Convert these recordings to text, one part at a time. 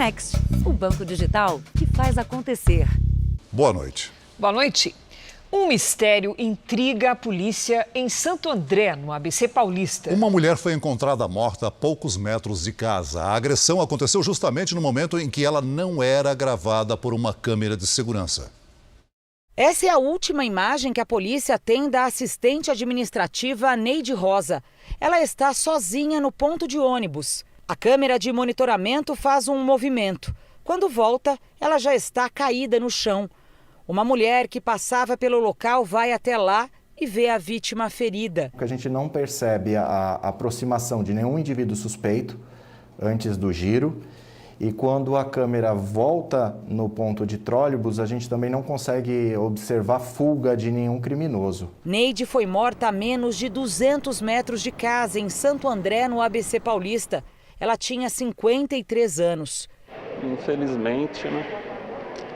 Next, o banco digital que faz acontecer. Boa noite. Boa noite. Um mistério intriga a polícia em Santo André, no ABC Paulista. Uma mulher foi encontrada morta a poucos metros de casa. A agressão aconteceu justamente no momento em que ela não era gravada por uma câmera de segurança. Essa é a última imagem que a polícia tem da assistente administrativa Neide Rosa. Ela está sozinha no ponto de ônibus. A câmera de monitoramento faz um movimento. Quando volta, ela já está caída no chão. Uma mulher que passava pelo local vai até lá e vê a vítima ferida. A gente não percebe a aproximação de nenhum indivíduo suspeito antes do giro. E quando a câmera volta no ponto de trólebus, a gente também não consegue observar fuga de nenhum criminoso. Neide foi morta a menos de 200 metros de casa, em Santo André, no ABC Paulista. Ela tinha 53 anos. Infelizmente, né?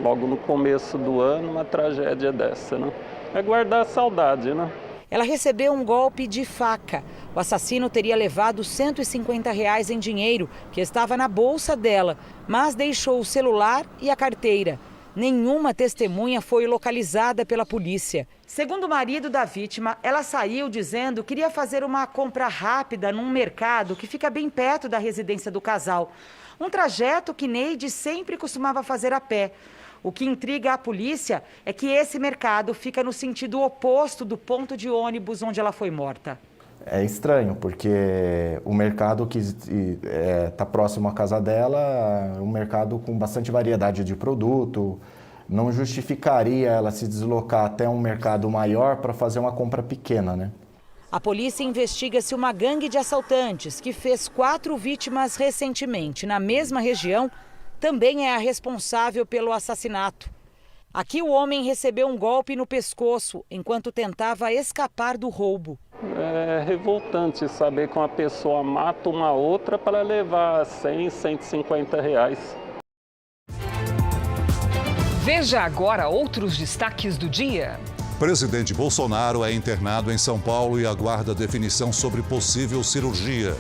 Logo no começo do ano, uma tragédia dessa, né? É guardar a saudade, né? Ela recebeu um golpe de faca. O assassino teria levado R$150 em dinheiro, que estava na bolsa dela, mas deixou o celular e a carteira. Nenhuma testemunha foi localizada pela polícia. Segundo o marido da vítima, ela saiu dizendo que queria fazer uma compra rápida num mercado que fica bem perto da residência do casal. Um trajeto que Neide sempre costumava fazer a pé. O que intriga a polícia é que esse mercado fica no sentido oposto do ponto de ônibus onde ela foi morta. É estranho, porque o mercado que está próximo à casa dela é um mercado com bastante variedade de produto. Não justificaria ela se deslocar até um mercado maior para fazer uma compra pequena, né? A polícia investiga se uma gangue de assaltantes, que fez 4 vítimas recentemente na mesma região, também é a responsável pelo assassinato. Aqui o homem recebeu um golpe no pescoço enquanto tentava escapar do roubo. É revoltante saber que uma pessoa mata uma outra para levar R$100, R$150. Veja agora outros destaques do dia. Presidente Bolsonaro é internado em São Paulo e aguarda definição sobre possível cirurgia.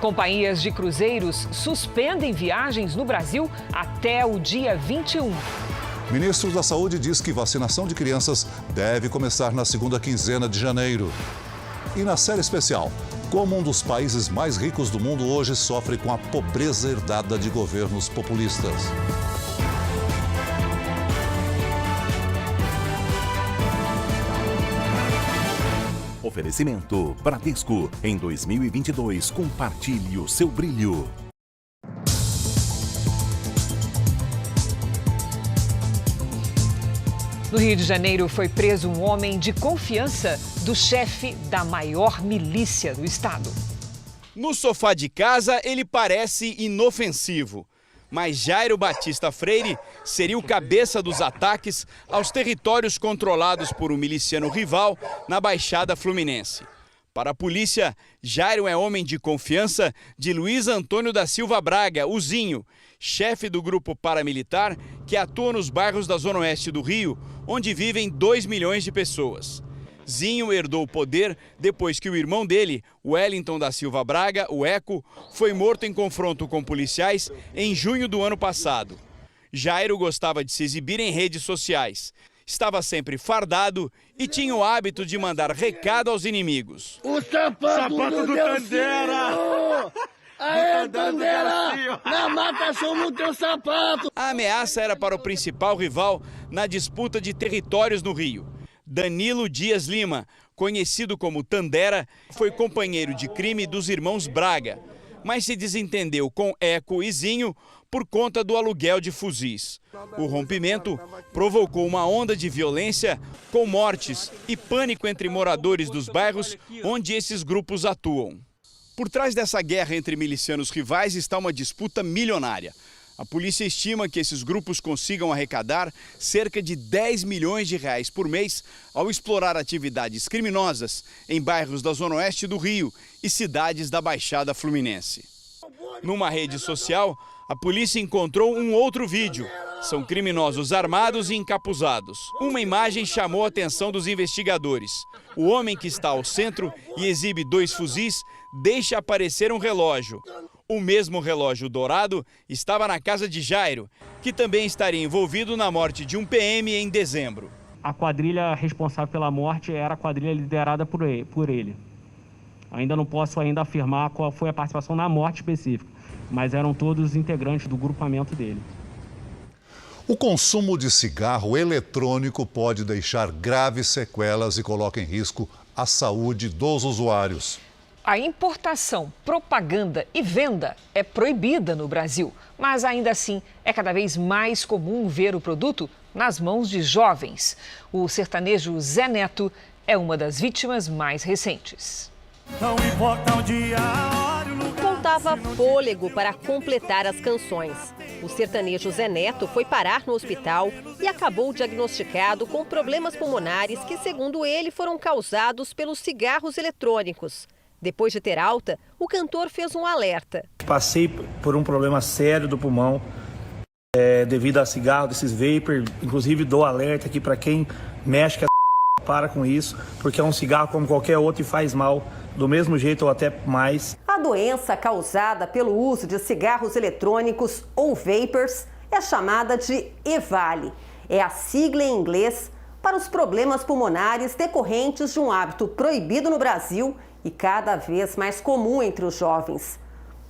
Companhias de cruzeiros suspendem viagens no Brasil até o dia 21. Ministro da Saúde diz que vacinação de crianças deve começar na segunda quinzena de janeiro. E na série especial, como um dos países mais ricos do mundo hoje sofre com a pobreza herdada de governos populistas. Oferecimento Bradesco. Em 2022, compartilhe o seu brilho. No Rio de Janeiro foi preso um homem de confiança do chefe da maior milícia do estado. No sofá de casa, ele parece inofensivo. Mas Jairo Batista Freire seria o cabeça dos ataques aos territórios controlados por um miliciano rival na Baixada Fluminense. Para a polícia, Jairo é homem de confiança de Luiz Antônio da Silva Braga, o Zinho, chefe do grupo paramilitar que atua nos bairros da Zona Oeste do Rio, onde vivem 2 milhões de pessoas. Zinho herdou o poder depois que o irmão dele, Wellington da Silva Braga, o Eco, foi morto em confronto com policiais em junho do ano passado. Jairo gostava de se exibir em redes sociais. Estava sempre fardado e tinha o hábito de mandar recado aos inimigos. O sapato do Tandera! Aê, Tandera! Na mata somos o teu sapato! A ameaça era para o principal rival na disputa de territórios no Rio. Danilo Dias Lima, conhecido como Tandera, foi companheiro de crime dos irmãos Braga, mas se desentendeu com Eco e Zinho por conta do aluguel de fuzis. O rompimento provocou uma onda de violência com mortes e pânico entre moradores dos bairros onde esses grupos atuam. Por trás dessa guerra entre milicianos rivais está uma disputa milionária. A polícia estima que esses grupos consigam arrecadar cerca de 10 milhões de reais por mês ao explorar atividades criminosas em bairros da Zona Oeste do Rio e cidades da Baixada Fluminense. Numa rede social, a polícia encontrou um outro vídeo. São criminosos armados e encapuzados. Uma imagem chamou a atenção dos investigadores. O homem que está ao centro e exibe 2 fuzis deixa aparecer um relógio. O mesmo relógio dourado estava na casa de Jairo, que também estaria envolvido na morte de um PM em dezembro. A quadrilha responsável pela morte era a quadrilha liderada por ele. Ainda não posso afirmar qual foi a participação na morte específica, mas eram todos integrantes do grupamento dele. O consumo de cigarro eletrônico pode deixar graves sequelas e coloca em risco a saúde dos usuários. A importação, propaganda e venda é proibida no Brasil, mas ainda assim é cada vez mais comum ver o produto nas mãos de jovens. O sertanejo Zé Neto é uma das vítimas mais recentes. Não importa o dia, a hora, o lugar. Faltava fôlego para completar as canções. O sertanejo Zé Neto foi parar no hospital e acabou diagnosticado com problemas pulmonares que, segundo ele, foram causados pelos cigarros eletrônicos. Depois de ter alta, o cantor fez um alerta. Passei por um problema sério do pulmão devido a cigarro, desses vapor. Inclusive dou alerta aqui para quem mexe com para com isso, porque é um cigarro como qualquer outro e faz mal do mesmo jeito ou até mais. A doença causada pelo uso de cigarros eletrônicos ou vapors é chamada de EVALI. É a sigla em inglês para os problemas pulmonares decorrentes de um hábito proibido no Brasil e cada vez mais comum entre os jovens.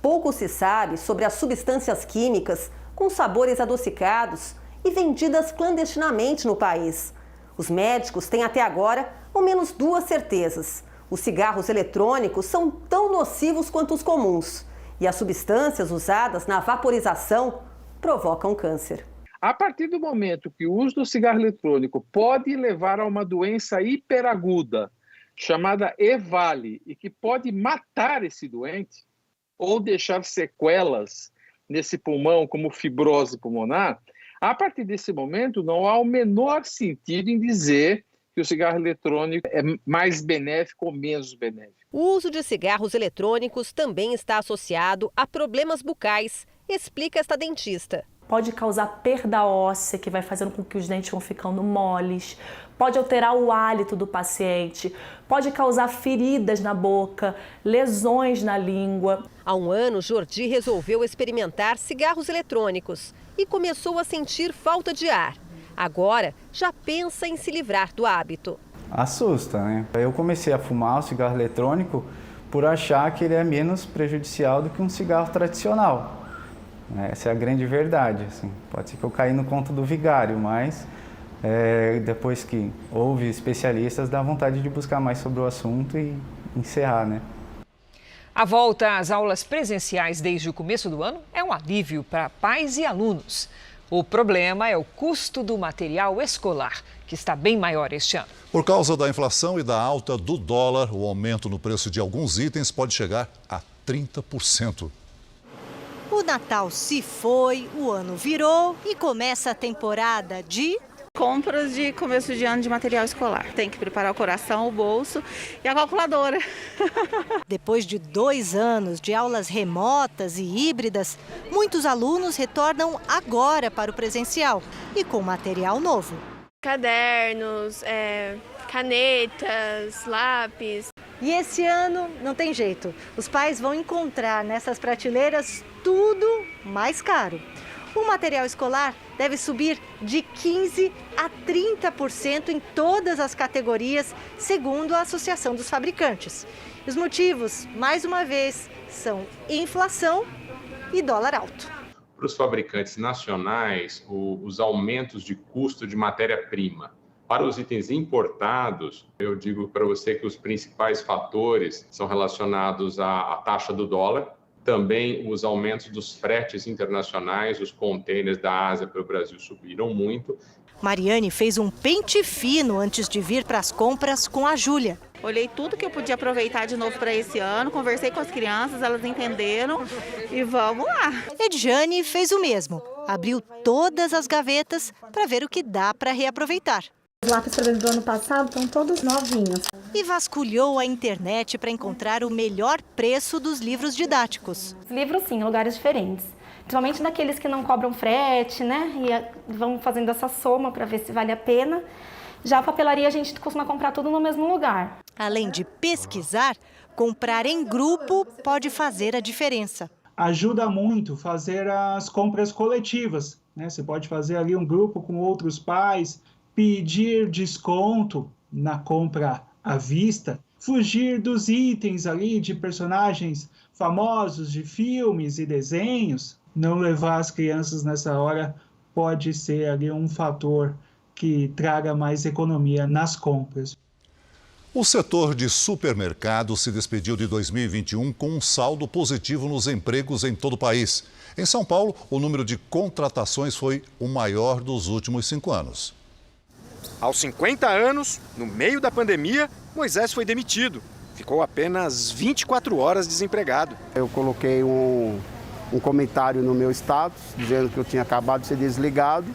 Pouco se sabe sobre as substâncias químicas com sabores adocicados e vendidas clandestinamente no país. Os médicos têm até agora ao menos duas certezas. Os cigarros eletrônicos são tão nocivos quanto os comuns e as substâncias usadas na vaporização provocam câncer. A partir do momento que o uso do cigarro eletrônico pode levar a uma doença hiperaguda, chamada EVALI, e que pode matar esse doente ou deixar sequelas nesse pulmão, como fibrose pulmonar, a partir desse momento não há o menor sentido em dizer que o cigarro eletrônico é mais benéfico ou menos benéfico. O uso de cigarros eletrônicos também está associado a problemas bucais, explica esta dentista. Pode causar perda óssea, que vai fazendo com que os dentes vão ficando moles, pode alterar o hálito do paciente, pode causar feridas na boca, lesões na língua. Há um ano, Jordi resolveu experimentar cigarros eletrônicos e começou a sentir falta de ar. Agora, já pensa em se livrar do hábito. Assusta, né? Eu comecei a fumar o cigarro eletrônico por achar que ele é menos prejudicial do que um cigarro tradicional. Essa é a grande verdade, assim. Pode ser que eu caí no conto do vigário, mas depois que houve especialistas, dá vontade de buscar mais sobre o assunto e encerrar, né? A volta às aulas presenciais desde o começo do ano é um alívio para pais e alunos. O problema é o custo do material escolar, que está bem maior este ano. Por causa da inflação e da alta do dólar, o aumento no preço de alguns itens pode chegar a 30%. O Natal se foi, o ano virou e começa a temporada de compras de começo de ano de material escolar. Tem que preparar o coração, o bolso e a calculadora. Depois de 2 anos de aulas remotas e híbridas, muitos alunos retornam agora para o presencial e com material novo. Cadernos, canetas, lápis. E esse ano não tem jeito. Os pais vão encontrar nessas prateleiras tudo mais caro. O material escolar deve subir de 15% a 30% em todas as categorias, segundo a Associação dos Fabricantes. Os motivos, mais uma vez, são inflação e dólar alto. Para os fabricantes nacionais, os aumentos de custo de matéria-prima. Para os itens importados, eu digo para você que os principais fatores são relacionados à taxa do dólar, também os aumentos dos fretes internacionais, os contêineres da Ásia para o Brasil subiram muito. Mariane fez um pente fino antes de vir para as compras com a Júlia. Olhei tudo que eu podia aproveitar de novo para esse ano, conversei com as crianças, elas entenderam e vamos lá. Edjane fez o mesmo, abriu todas as gavetas para ver o que dá para reaproveitar. Os lápis do ano passado estão todos novinhos. E vasculhou a internet para encontrar o melhor preço dos livros didáticos. Livros, sim, em lugares diferentes. Principalmente daqueles que não cobram frete, né? E vamos fazendo essa soma para ver se vale a pena. Já a papelaria a gente costuma comprar tudo no mesmo lugar. Além de pesquisar, comprar em grupo pode fazer a diferença. ajuda muito fazer as compras coletivas, né? Você pode fazer ali um grupo com outros pais, pedir desconto na compra à vista, fugir dos itens ali de personagens famosos de filmes e desenhos. Não levar as crianças nessa hora pode ser ali um fator que traga mais economia nas compras. O setor de supermercados se despediu de 2021 com um saldo positivo nos empregos em todo o país. Em São Paulo, o número de contratações foi o maior dos últimos 5 anos. Aos 50 anos, no meio da pandemia, Moisés foi demitido. Ficou apenas 24 horas desempregado. Eu coloquei um comentário no meu status, dizendo que eu tinha acabado de ser desligado.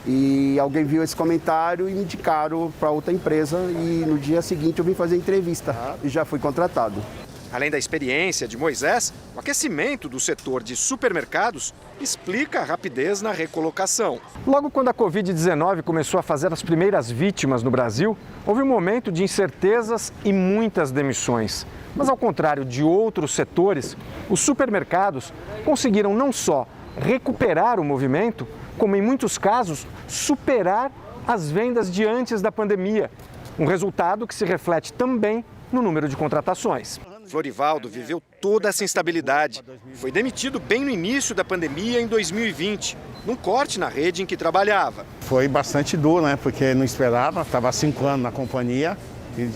E alguém viu esse comentário e me indicaram para outra empresa. E no dia seguinte eu vim fazer entrevista e já fui contratado. Além da experiência de Moisés, o aquecimento do setor de supermercados explica a rapidez na recolocação. Logo quando a Covid-19 começou a fazer as primeiras vítimas no Brasil, houve um momento de incertezas e muitas demissões. Mas ao contrário de outros setores, os supermercados conseguiram não só recuperar o movimento, como em muitos casos superar as vendas de antes da pandemia. Um resultado que se reflete também no número de contratações. Florivaldo viveu toda essa instabilidade. Foi demitido bem no início da pandemia em 2020, num corte na rede em que trabalhava. Foi bastante duro, né? Porque não esperava, estava há 5 anos na companhia e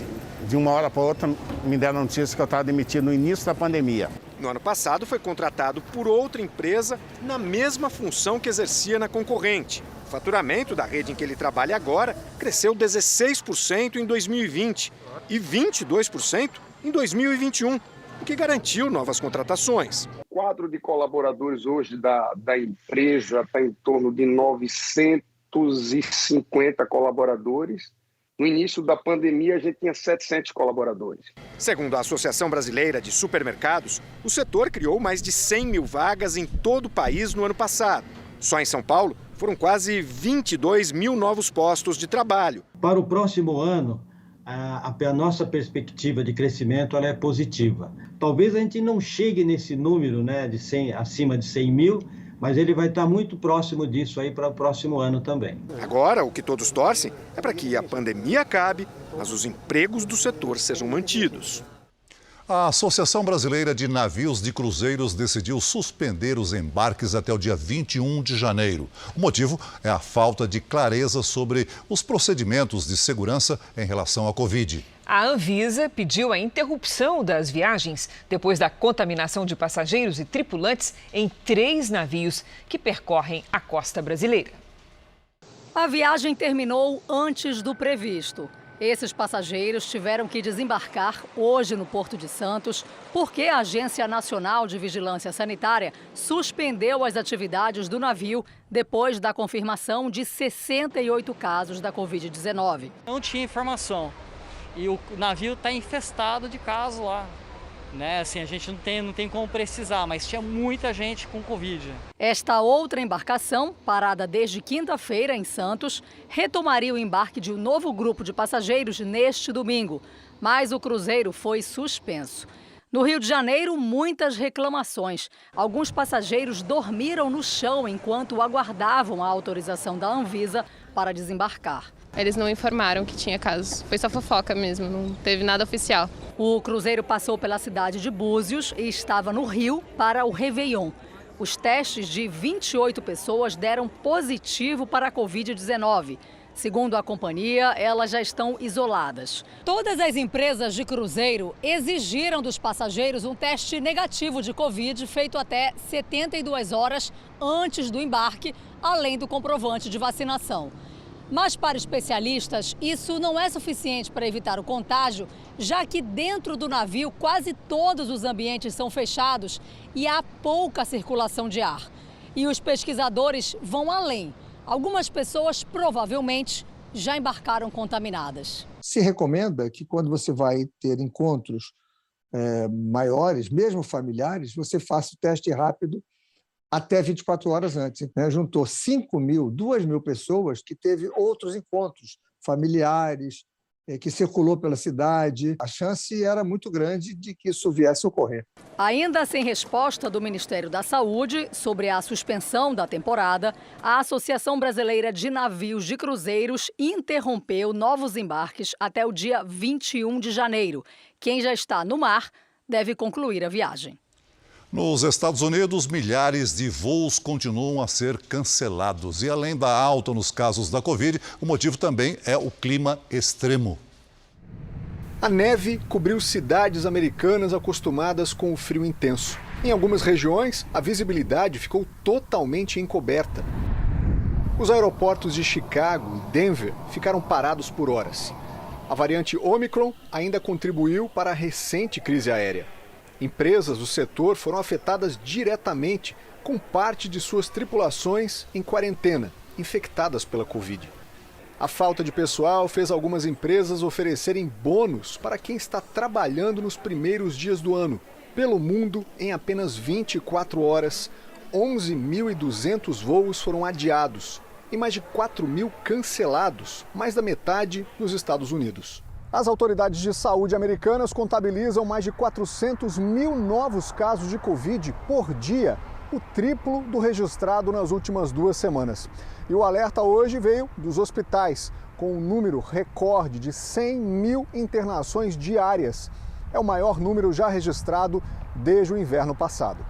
de uma hora para outra me deram a notícia que eu estava demitido no início da pandemia. No ano passado foi contratado por outra empresa na mesma função que exercia na concorrente. O faturamento da rede em que ele trabalha agora cresceu 16% em 2020 e 22% em 2021, o que garantiu novas contratações. O quadro de colaboradores hoje da empresa está em torno de 950 colaboradores. No início da pandemia, a gente tinha 700 colaboradores. Segundo a Associação Brasileira de Supermercados, o setor criou mais de 100 mil vagas em todo o país no ano passado. Só em São Paulo, foram quase 22 mil novos postos de trabalho. Para o próximo ano, a nossa perspectiva de crescimento ela é positiva. Talvez a gente não chegue nesse número, né, de 100, acima de 100 mil, mas ele vai estar muito próximo disso aí para o próximo ano também. Agora, o que todos torcem é para que a pandemia acabe, mas os empregos do setor sejam mantidos. A Associação Brasileira de Navios de Cruzeiros decidiu suspender os embarques até o dia 21 de janeiro. O motivo é a falta de clareza sobre os procedimentos de segurança em relação à Covid. A Anvisa pediu a interrupção das viagens depois da contaminação de passageiros e tripulantes em 3 navios que percorrem a costa brasileira. A viagem terminou antes do previsto. Esses passageiros tiveram que desembarcar hoje no Porto de Santos porque a Agência Nacional de Vigilância Sanitária suspendeu as atividades do navio depois da confirmação de 68 casos da Covid-19. Não tinha informação e o navio está infestado de casos lá. Assim, a gente não tem como precisar, mas tinha muita gente com Covid. Esta outra embarcação, parada desde quinta-feira em Santos, retomaria o embarque de um novo grupo de passageiros neste domingo, mas o cruzeiro foi suspenso. No Rio de Janeiro, muitas reclamações. Alguns passageiros dormiram no chão enquanto aguardavam a autorização da Anvisa para desembarcar. Eles não informaram que tinha casos, foi só fofoca mesmo, não teve nada oficial. O cruzeiro passou pela cidade de Búzios e estava no Rio para o Réveillon. Os testes de 28 pessoas deram positivo para a Covid-19. Segundo a companhia, elas já estão isoladas. Todas as empresas de cruzeiro exigiram dos passageiros um teste negativo de Covid feito até 72 horas antes do embarque, além do comprovante de vacinação. Mas para especialistas, isso não é suficiente para evitar o contágio, já que dentro do navio quase todos os ambientes são fechados e há pouca circulação de ar. E os pesquisadores vão além. Algumas pessoas provavelmente já embarcaram contaminadas. Se recomenda que quando você vai ter encontros maiores, mesmo familiares, você faça o teste rápido até 24 horas antes. Juntou 2.000 pessoas que teve outros encontros familiares, que circulou pela cidade. A chance era muito grande de que isso viesse a ocorrer. Ainda sem resposta do Ministério da Saúde sobre a suspensão da temporada, a Associação Brasileira de Navios de Cruzeiros interrompeu novos embarques até o dia 21 de janeiro. Quem já está no mar deve concluir a viagem. Nos Estados Unidos, milhares de voos continuam a ser cancelados. E além da alta nos casos da Covid, o motivo também é o clima extremo. A neve cobriu cidades americanas acostumadas com o frio intenso. Em algumas regiões, a visibilidade ficou totalmente encoberta. Os aeroportos de Chicago e Denver ficaram parados por horas. A variante Omicron ainda contribuiu para a recente crise aérea. Empresas do setor foram afetadas diretamente, com parte de suas tripulações em quarentena, infectadas pela Covid. A falta de pessoal fez algumas empresas oferecerem bônus para quem está trabalhando nos primeiros dias do ano. Pelo mundo, em apenas 24 horas, 11.200 voos foram adiados e mais de 4.000 cancelados, mais da metade nos Estados Unidos. As autoridades de saúde americanas contabilizam mais de 400.000 novos casos de Covid por dia, o triplo do registrado nas últimas 2 semanas. E o alerta hoje veio dos hospitais, com um número recorde de 100.000 internações diárias. É o maior número já registrado desde o inverno passado.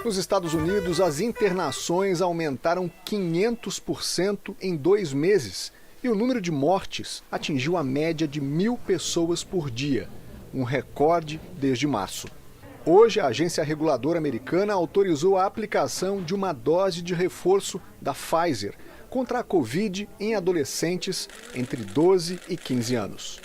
Nos Estados Unidos, as internações aumentaram 500% em 2 meses. E o número de mortes atingiu a média de 1.000 pessoas por dia, um recorde desde março. Hoje, a agência reguladora americana autorizou a aplicação de uma dose de reforço da Pfizer contra a Covid em adolescentes entre 12 e 15 anos.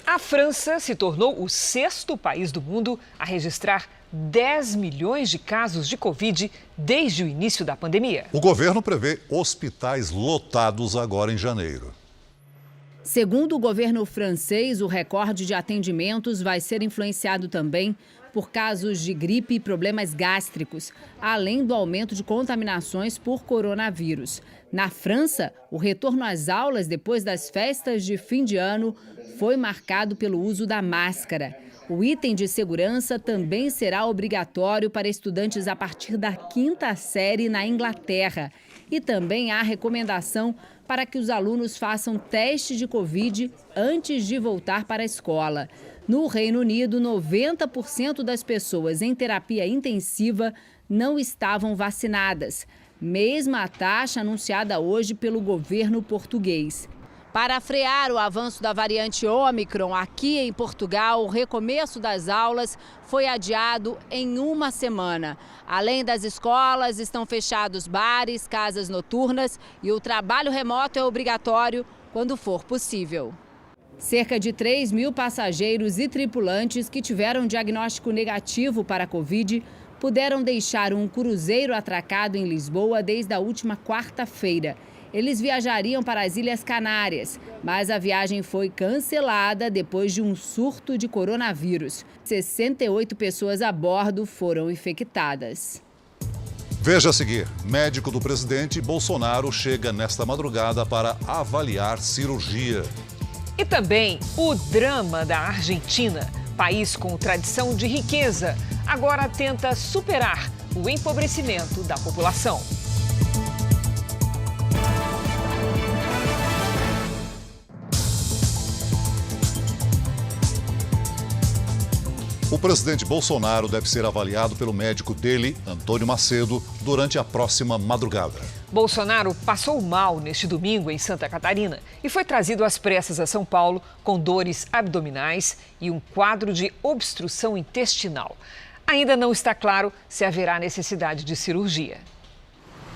A França se tornou o 6º país do mundo a registrar 10 milhões de casos de Covid desde o início da pandemia. O governo prevê hospitais lotados agora em janeiro. Segundo o governo francês, o recorde de atendimentos vai ser influenciado também por casos de gripe e problemas gástricos, além do aumento de contaminações por coronavírus. Na França, o retorno às aulas depois das festas de fim de ano foi marcado pelo uso da máscara. O item de segurança também será obrigatório para estudantes a partir da 5ª série na Inglaterra. E também há recomendação para que os alunos façam teste de Covid antes de voltar para a escola. No Reino Unido, 90% das pessoas em terapia intensiva não estavam vacinadas, mesma taxa anunciada hoje pelo governo português. Para frear o avanço da variante Omicron aqui em Portugal, o recomeço das aulas foi adiado em 1 semana. Além das escolas, estão fechados bares, casas noturnas e o trabalho remoto é obrigatório quando for possível. Cerca de 3.000 passageiros e tripulantes que tiveram diagnóstico negativo para a Covid puderam deixar um cruzeiro atracado em Lisboa desde a última quarta-feira. Eles viajariam para as Ilhas Canárias, mas a viagem foi cancelada depois de um surto de coronavírus. 68 pessoas a bordo foram infectadas. Veja a seguir, médico do presidente Bolsonaro chega nesta madrugada para avaliar cirurgia. E também o drama da Argentina, país com tradição de riqueza, agora tenta superar o empobrecimento da população. O presidente Bolsonaro deve ser avaliado pelo médico dele, Antônio Macedo, durante a próxima madrugada. Bolsonaro passou mal neste domingo em Santa Catarina e foi trazido às pressas a São Paulo com dores abdominais e um quadro de obstrução intestinal. Ainda não está claro se haverá necessidade de cirurgia.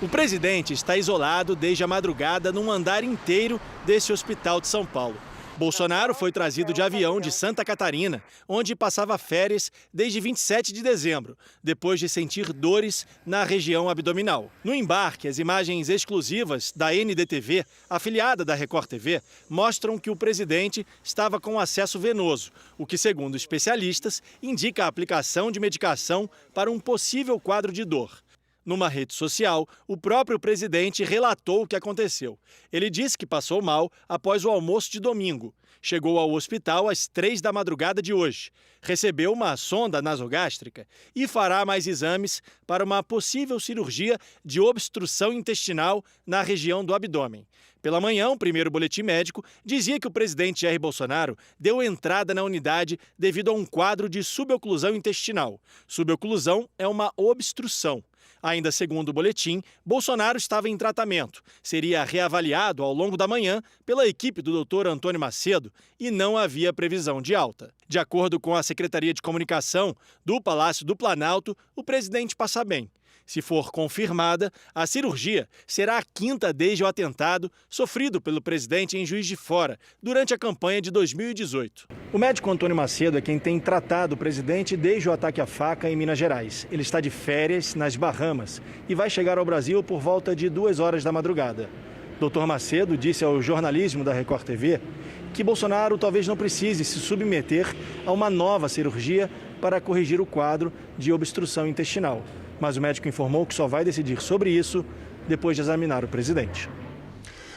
O presidente está isolado desde a madrugada num andar inteiro desse hospital de São Paulo. Bolsonaro foi trazido de avião de Santa Catarina, onde passava férias desde 27 de dezembro, depois de sentir dores na região abdominal. No embarque, as imagens exclusivas da NDTV, afiliada da Record TV, mostram que o presidente estava com acesso venoso, o que, segundo especialistas, indica a aplicação de medicação para um possível quadro de dor. Numa rede social, o próprio presidente relatou o que aconteceu. Ele disse que passou mal após o almoço de domingo. Chegou ao hospital às 3 da madrugada de hoje. Recebeu uma sonda nasogástrica e fará mais exames para uma possível cirurgia de obstrução intestinal na região do abdômen. Pela manhã, o primeiro boletim médico dizia que o presidente Jair Bolsonaro deu entrada na unidade devido a um quadro de suboclusão intestinal. Suboclusão é uma obstrução. Ainda segundo o boletim, Bolsonaro estava em tratamento. Seria reavaliado ao longo da manhã pela equipe do Dr. Antônio Macedo e não havia previsão de alta. De acordo com a Secretaria de Comunicação do Palácio do Planalto, o presidente passa bem. Se for confirmada, a cirurgia será a 5ª desde o atentado sofrido pelo presidente em Juiz de Fora, durante a campanha de 2018. O médico Antônio Macedo é quem tem tratado o presidente desde o ataque à faca em Minas Gerais. Ele está de férias nas Bahamas e vai chegar ao Brasil por volta de 2 horas da madrugada. Dr. Macedo disse ao jornalismo da Record TV que Bolsonaro talvez não precise se submeter a uma nova cirurgia para corrigir o quadro de obstrução intestinal. Mas o médico informou que só vai decidir sobre isso depois de examinar o presidente.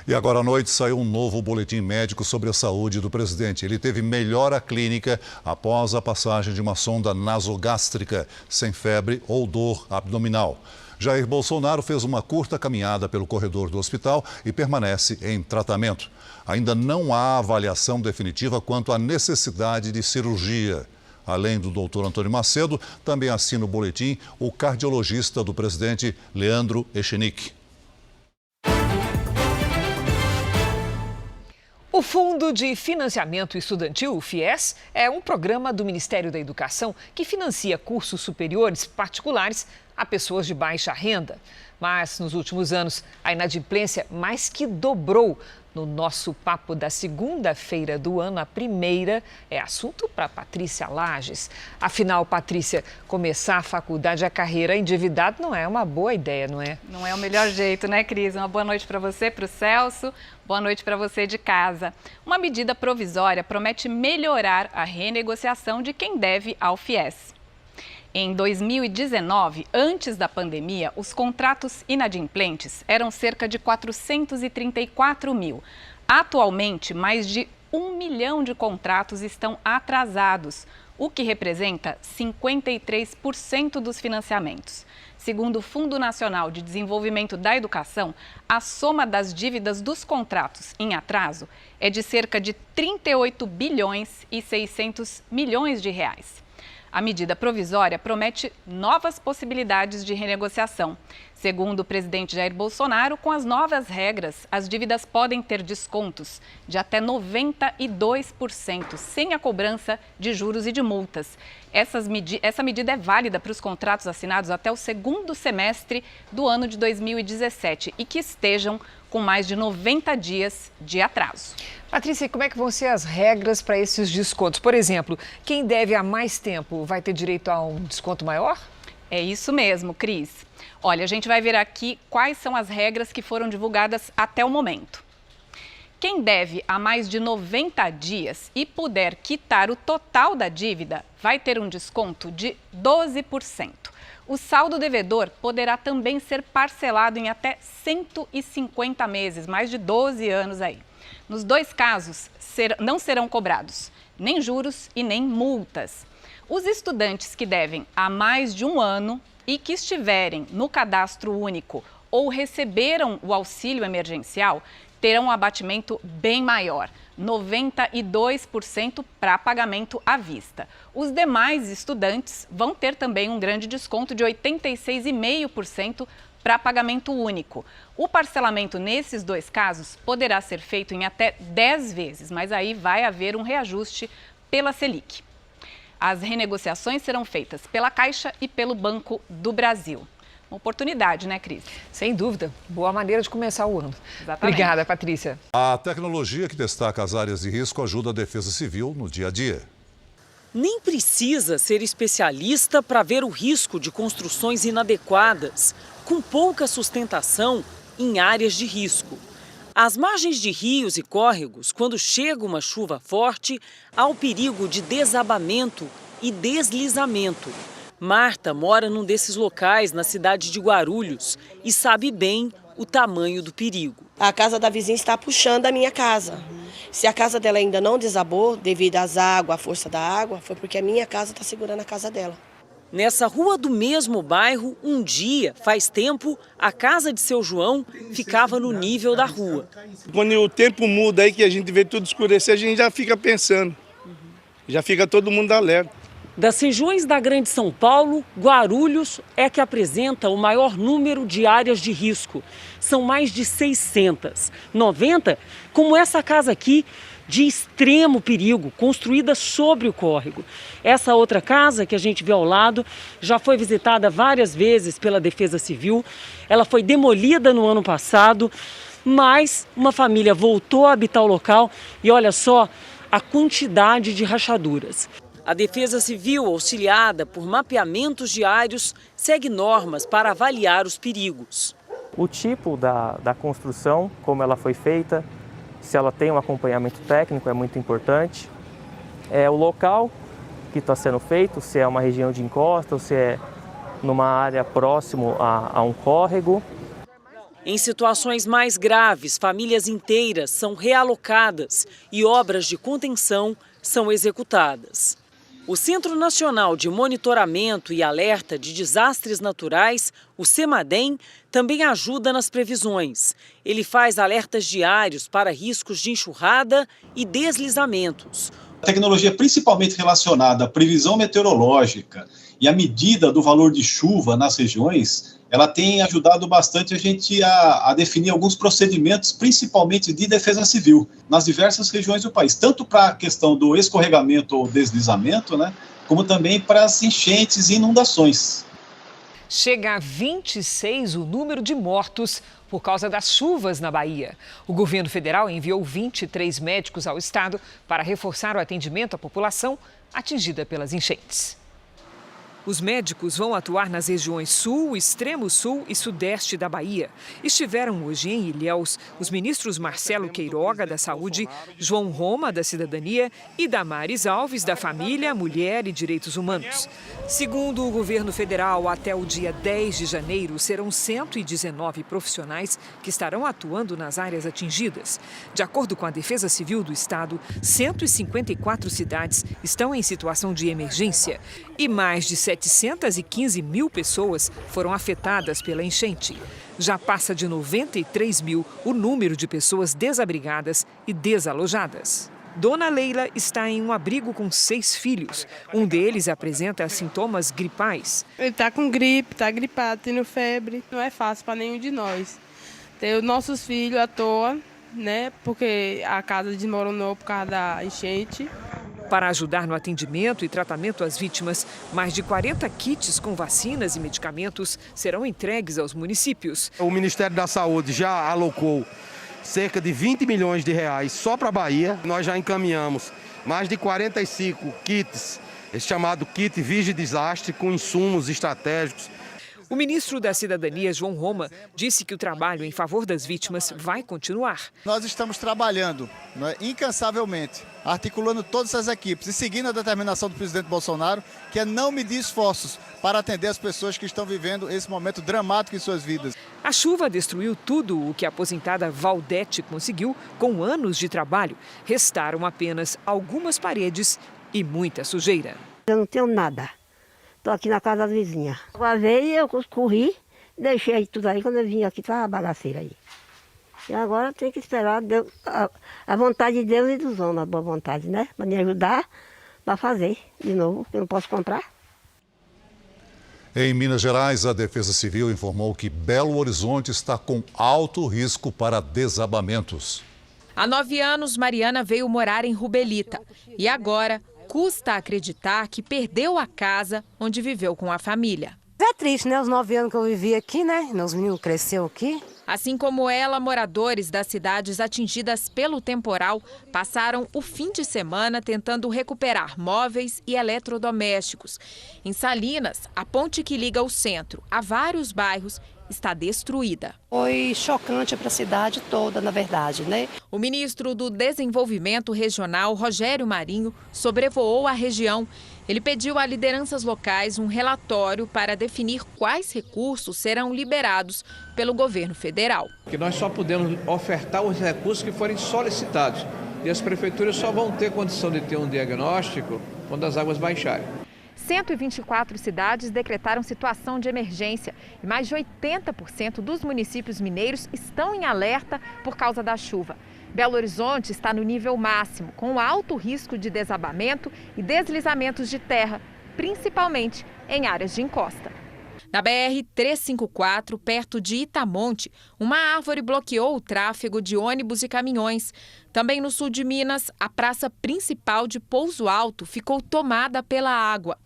E agora à noite saiu um novo boletim médico sobre a saúde do presidente. Ele teve melhora clínica após a passagem de uma sonda nasogástrica, sem febre ou dor abdominal. Jair Bolsonaro fez uma curta caminhada pelo corredor do hospital e permanece em tratamento. Ainda não há avaliação definitiva quanto à necessidade de cirurgia. Além do doutor Antônio Macedo, também assina o boletim o cardiologista do presidente, Leandro Echenique. O Fundo de Financiamento Estudantil, o FIES, é um programa do Ministério da Educação que financia cursos superiores particulares a pessoas de baixa renda. Mas, nos últimos anos, a inadimplência mais que dobrou. No nosso papo da segunda-feira do ano, a primeira é assunto para Patrícia Lages. Afinal, Patrícia, começar a faculdade, a carreira endividado não é uma boa ideia, não é? Não é o melhor jeito, né, Cris? Uma boa noite para você, para o Celso. Boa noite para você de casa. Uma medida provisória promete melhorar a renegociação de quem deve ao FIES. Em 2019, antes da pandemia, os contratos inadimplentes eram cerca de 434 mil. Atualmente, mais de 1 milhão de contratos estão atrasados, o que representa 53% dos financiamentos. Segundo o Fundo Nacional de Desenvolvimento da Educação, a soma das dívidas dos contratos em atraso é de cerca de 38 bilhões e 600 milhões de reais. A medida provisória promete novas possibilidades de renegociação. Segundo o presidente Jair Bolsonaro, com as novas regras, as dívidas podem ter descontos de até 92%, sem a cobrança de juros e de multas. Essa medida é válida para os contratos assinados até o segundo semestre do ano de 2017 e que estejam com mais de 90 dias de atraso. Patrícia, como é que vão ser as regras para esses descontos? Por exemplo, quem deve há mais tempo vai ter direito a um desconto maior? É isso mesmo, Cris. Olha, a gente vai ver aqui quais são as regras que foram divulgadas até o momento. Quem deve há mais de 90 dias e puder quitar o total da dívida vai ter um desconto de 12%. O saldo devedor poderá também ser parcelado em até 150 meses, mais de 12 anos aí. Nos dois casos, não serão cobrados nem juros e nem multas. Os estudantes que devem há mais de um ano e que estiverem no cadastro único ou receberam o auxílio emergencial terão um abatimento bem maior, 92% para pagamento à vista. Os demais estudantes vão ter também um grande desconto de 86,5% para pagamento único. O parcelamento nesses dois casos poderá ser feito em até 10 vezes, mas aí vai haver um reajuste pela Selic. As renegociações serão feitas pela Caixa e pelo Banco do Brasil. Uma oportunidade, né, Cris? Sem dúvida. Boa maneira de começar o ano. Exatamente. Obrigada, Patrícia. A tecnologia que destaca as áreas de risco ajuda a Defesa Civil no dia a dia. Nem precisa ser especialista para ver o risco de construções inadequadas, com pouca sustentação em áreas de risco. Às margens de rios e córregos, quando chega uma chuva forte, há o perigo de desabamento e deslizamento. Marta mora num desses locais na cidade de Guarulhos e sabe bem o tamanho do perigo. A casa da vizinha está puxando a minha casa. Se a casa dela ainda não desabou devido às águas, à força da água, foi porque a minha casa está segurando a casa dela. Nessa rua do mesmo bairro, um dia, faz tempo, a casa de seu João ficava no nível da rua. Quando o tempo muda aí, que a gente vê tudo escurecer, a gente já fica pensando. Já fica todo mundo alerta. Das regiões da Grande São Paulo, Guarulhos é que apresenta o maior número de áreas de risco. São mais de 600. 90, como essa casa aqui, de extremo perigo, construída sobre o córrego. Essa outra casa que a gente vê ao lado já foi visitada várias vezes pela Defesa Civil. Ela foi demolida no ano passado, mas uma família voltou a habitar o local e olha só a quantidade de rachaduras. A Defesa Civil, auxiliada por mapeamentos diários, segue normas para avaliar os perigos. O tipo da construção, como ela foi feita, se ela tem um acompanhamento técnico, é muito importante. É o local que está sendo feito, se é uma região de encosta ou se é numa área próximo a um córrego. Em situações mais graves, famílias inteiras são realocadas e obras de contenção são executadas. O Centro Nacional de Monitoramento e Alerta de Desastres Naturais, o CEMADEM, também ajuda nas previsões. Ele faz alertas diários para riscos de enxurrada e deslizamentos. A tecnologia principalmente relacionada à previsão meteorológica e à medida do valor de chuva nas regiões, ela tem ajudado bastante a gente a definir alguns procedimentos, principalmente de defesa civil, nas diversas regiões do país, tanto para a questão do escorregamento ou deslizamento, né, como também para as enchentes e inundações. Chega a 26 o número de mortos por causa das chuvas na Bahia. O governo federal enviou 23 médicos ao estado para reforçar o atendimento à população atingida pelas enchentes. Os médicos vão atuar nas regiões sul, extremo sul e sudeste da Bahia. Estiveram hoje em Ilhéus os ministros Marcelo Queiroga, da Saúde, João Roma, da Cidadania e Damares Alves, da Família, Mulher e Direitos Humanos. Segundo o governo federal, até o dia 10 de janeiro, serão 119 profissionais que estarão atuando nas áreas atingidas. De acordo com a Defesa Civil do Estado, 154 cidades estão em situação de emergência e mais de 715 mil pessoas foram afetadas pela enchente. Já passa de 93 mil o número de pessoas desabrigadas e desalojadas. Dona Leila está em um abrigo com 6 filhos. Um deles apresenta sintomas gripais. Ele está com gripe, está gripado, tendo febre. Não é fácil para nenhum de nós. Ter os nossos filhos à toa, né? Porque a casa desmoronou por causa da enchente. Para ajudar no atendimento e tratamento às vítimas, mais de 40 kits com vacinas e medicamentos serão entregues aos municípios. O Ministério da Saúde já alocou cerca de 20 milhões de reais só para a Bahia. Nós já encaminhamos mais de 45 kits, esse chamado kit Vigi Desastre, com insumos estratégicos. O ministro da Cidadania, João Roma, disse que o trabalho em favor das vítimas vai continuar. Nós estamos trabalhando incansavelmente, articulando todas as equipes e seguindo a determinação do presidente Bolsonaro, que é não medir esforços para atender as pessoas que estão vivendo esse momento dramático em suas vidas. A chuva destruiu tudo o que a aposentada Valdete conseguiu com anos de trabalho. Restaram apenas algumas paredes e muita sujeira. Eu não tenho nada. Estou aqui na casa da vizinha. Uma vez eu corri, deixei tudo aí, quando eu vim aqui, estava a bagaceira aí. E agora tem que esperar Deus, a vontade de Deus e dos homens, a boa vontade, né? Para me ajudar, para fazer de novo, eu não posso comprar. Em Minas Gerais, a Defesa Civil informou que Belo Horizonte está com alto risco para desabamentos. Há 9 anos, Mariana veio morar em Rubelita e agora custa acreditar que perdeu a casa onde viveu com a família. É triste, né? Os 9 anos que eu vivi aqui, né? Meus meninos cresceram aqui. Assim como ela, moradores das cidades atingidas pelo temporal passaram o fim de semana tentando recuperar móveis e eletrodomésticos. Em Salinas, a ponte que liga o centro a vários bairros está destruída. Foi chocante para a cidade toda, na verdade, né? O ministro do Desenvolvimento Regional, Rogério Marinho, sobrevoou a região. Ele pediu a lideranças locais um relatório para definir quais recursos serão liberados pelo governo federal. Que nós só podemos ofertar os recursos que forem solicitados. E as prefeituras só vão ter condição de ter um diagnóstico quando as águas baixarem. 124 cidades decretaram situação de emergência e mais de 80% dos municípios mineiros estão em alerta por causa da chuva. Belo Horizonte está no nível máximo, com alto risco de desabamento e deslizamentos de terra, principalmente em áreas de encosta. Na BR-354, perto de Itamonte, uma árvore bloqueou o tráfego de ônibus e caminhões. Também no sul de Minas, a praça principal de Pouso Alto ficou tomada pela água.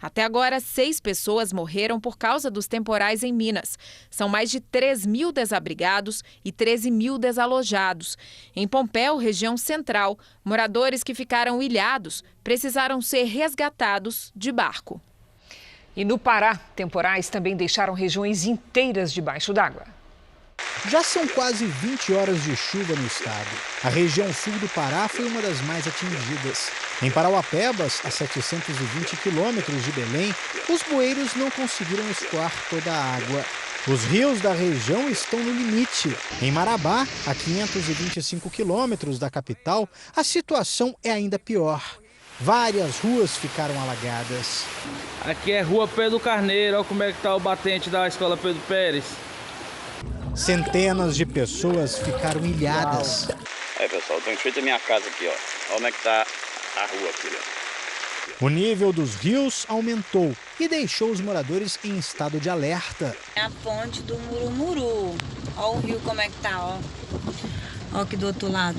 Até agora, 6 pessoas morreram por causa dos temporais em Minas. São mais de 3.000 desabrigados e 13.000 desalojados. Em Pompéu, região central, moradores que ficaram ilhados precisaram ser resgatados de barco. E no Pará, temporais também deixaram regiões inteiras debaixo d'água. Já são quase 20 horas de chuva no estado. A região sul do Pará foi uma das mais atingidas. Em Parauapebas, a 720 quilômetros de Belém, os bueiros não conseguiram escoar toda a água. Os rios da região estão no limite. Em Marabá, a 525 quilômetros da capital, a situação é ainda pior. Várias ruas ficaram alagadas. Aqui é Rua Pedro Carneiro, olha como é que está o batente da Escola Pedro Pérez. Centenas de pessoas ficaram ilhadas. Aí, pessoal, estou em frente à minha casa aqui, ó. Olha como é que está a rua aqui, ó. O nível dos rios aumentou e deixou os moradores em estado de alerta. É a ponte do Murumuru. Olha o rio como é que tá, ó. Olha aqui do outro lado.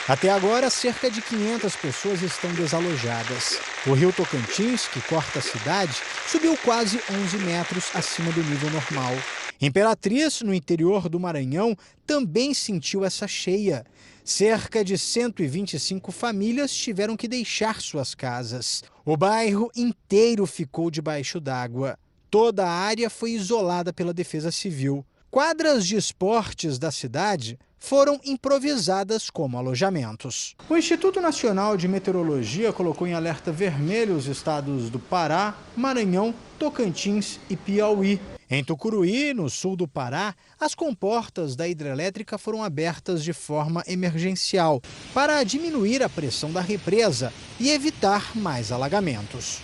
Até agora, cerca de 500 pessoas estão desalojadas. O rio Tocantins, que corta a cidade, subiu quase 11 metros acima do nível normal. Imperatriz, no interior do Maranhão, também sentiu essa cheia. Cerca de 125 famílias tiveram que deixar suas casas. O bairro inteiro ficou debaixo d'água. Toda a área foi isolada pela Defesa Civil. Quadras de esportes da cidade foram improvisadas como alojamentos. O Instituto Nacional de Meteorologia colocou em alerta vermelho os estados do Pará, Maranhão, Tocantins e Piauí. Em Tucuruí, no sul do Pará, as comportas da hidrelétrica foram abertas de forma emergencial para diminuir a pressão da represa e evitar mais alagamentos.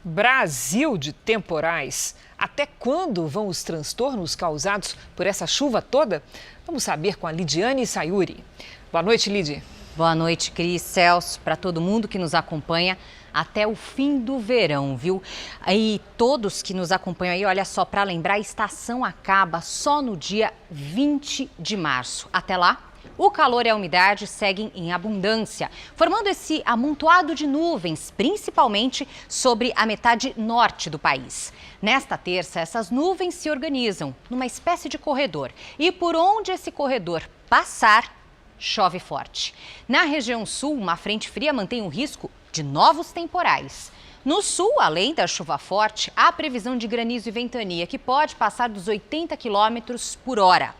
Brasil de temporais. Até quando vão os transtornos causados por essa chuva toda? Vamos saber com a Lidiane Sayuri. Boa noite, Lidi. Boa noite, Cris, Celso, para todo mundo que nos acompanha até o fim do verão, viu? E todos que nos acompanham aí, olha só, para lembrar, a estação acaba só no dia 20 de março. Até lá, o calor e a umidade seguem em abundância, formando esse amontoado de nuvens, principalmente sobre a metade norte do país. Nesta terça, essas nuvens se organizam numa espécie de corredor. E por onde esse corredor passar, chove forte. Na região sul, uma frente fria mantém o risco de novos temporais. No sul, além da chuva forte, há previsão de granizo e ventania, que pode passar dos 80 km por hora.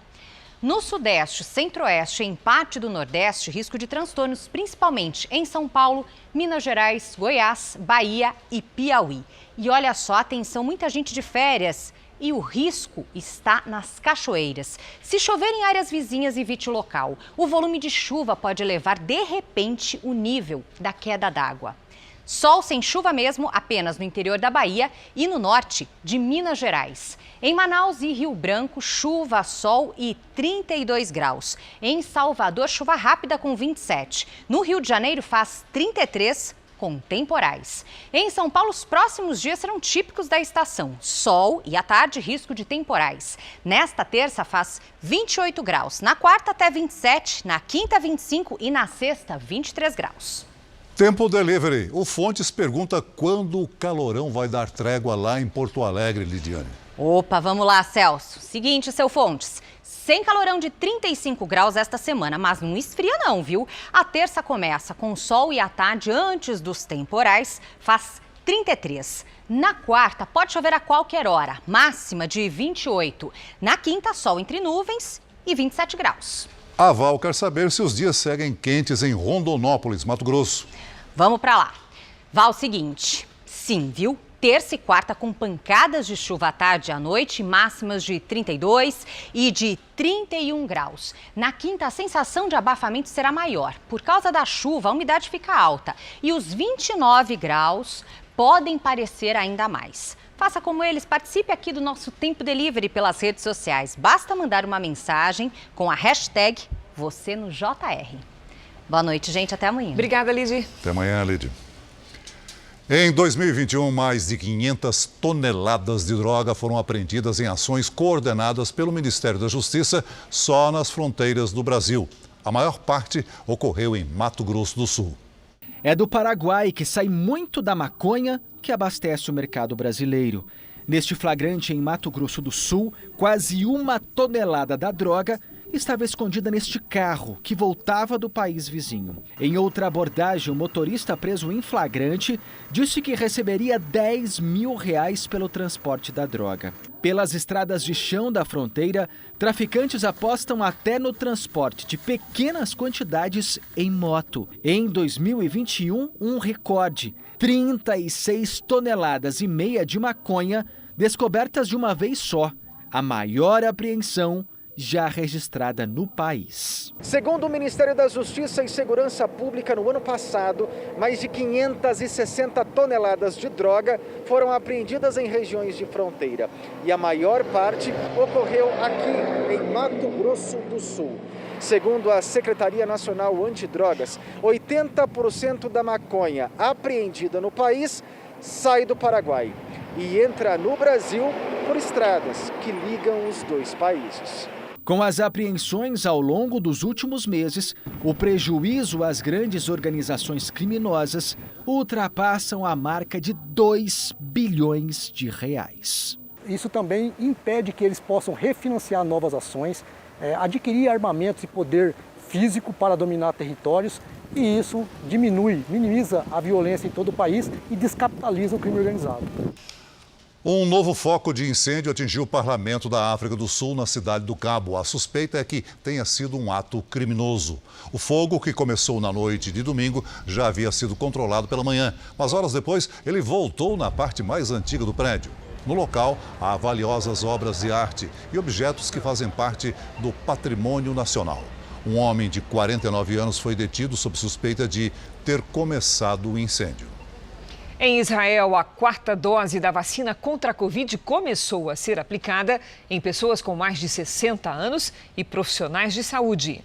No sudeste, centro-oeste e em parte do nordeste, risco de transtornos, principalmente em São Paulo, Minas Gerais, Goiás, Bahia e Piauí. E olha só, atenção, muita gente de férias e o risco está nas cachoeiras. Se chover em áreas vizinhas, evite o local. O volume de chuva pode elevar de repente o nível da queda d'água. Sol sem chuva mesmo apenas no interior da Bahia e no norte de Minas Gerais. Em Manaus e Rio Branco, chuva, sol e 32 graus. Em Salvador, chuva rápida com 27. No Rio de Janeiro faz 33 com temporais. Em São Paulo, os próximos dias serão típicos da estação. Sol e à tarde, risco de temporais. Nesta terça faz 28 graus. Na quarta até 27, na quinta 25 e na sexta 23 graus. Tempo Delivery. O Fontes pergunta quando o calorão vai dar trégua lá em Porto Alegre, Lidiane. Opa, vamos lá, Celso. Seguinte, seu Fontes. Sem calorão de 35 graus esta semana, mas não esfria não, viu? A terça começa com sol e à tarde, antes dos temporais, faz 33. Na quarta, pode chover a qualquer hora, máxima de 28. Na quinta, sol entre nuvens e 27 graus. A Val quer saber se os dias seguem quentes em Rondonópolis, Mato Grosso. Vamos para lá. Val, seguinte, sim, viu? Terça e quarta com pancadas de chuva à tarde e à noite, máximas de 32 e de 31 graus. Na quinta, a sensação de abafamento será maior. Por causa da chuva, a umidade fica alta e os 29 graus podem parecer ainda mais. Faça como eles, participe aqui do nosso Tempo Delivery pelas redes sociais. Basta mandar uma mensagem com a hashtag #VocêNoJR. Boa noite, gente. Até amanhã. Obrigada, Lidy. Até amanhã, Lidy. Em 2021, mais de 500 toneladas de droga foram apreendidas em ações coordenadas pelo Ministério da Justiça só nas fronteiras do Brasil. A maior parte ocorreu em Mato Grosso do Sul. É do Paraguai que sai muito da maconha que abastece o mercado brasileiro. Neste flagrante em Mato Grosso do Sul, quase 1 tonelada da droga estava escondida neste carro que voltava do país vizinho. Em outra abordagem, o motorista preso em flagrante disse que receberia R$10 mil pelo transporte da droga. Pelas estradas de chão da fronteira, traficantes apostam até no transporte de pequenas quantidades em moto. Em 2021, um recorde: 36,5 toneladas de maconha descobertas de uma vez só. A maior apreensão já registrada no país. Segundo o Ministério da Justiça e Segurança Pública, no ano passado, mais de 560 toneladas de droga foram apreendidas em regiões de fronteira. E a maior parte ocorreu aqui, em Mato Grosso do Sul. Segundo a Secretaria Nacional Antidrogas, 80% da maconha apreendida no país sai do Paraguai e entra no Brasil por estradas que ligam os dois países. Com as apreensões ao longo dos últimos meses, o prejuízo às grandes organizações criminosas ultrapassam a marca de R$2 bilhões. Isso também impede que eles possam refinanciar novas ações, adquirir armamentos e poder físico para dominar territórios, e isso minimiza a violência em todo o país e descapitaliza o crime organizado. Um novo foco de incêndio atingiu o parlamento da África do Sul, na cidade do Cabo. A suspeita é que tenha sido um ato criminoso. O fogo, que começou na noite de domingo, já havia sido controlado pela manhã, mas horas depois ele voltou na parte mais antiga do prédio. No local, há valiosas obras de arte e objetos que fazem parte do patrimônio nacional. Um homem de 49 anos foi detido sob suspeita de ter começado o incêndio. Em Israel, a 4ª dose da vacina contra a Covid começou a ser aplicada em pessoas com mais de 60 anos e profissionais de saúde.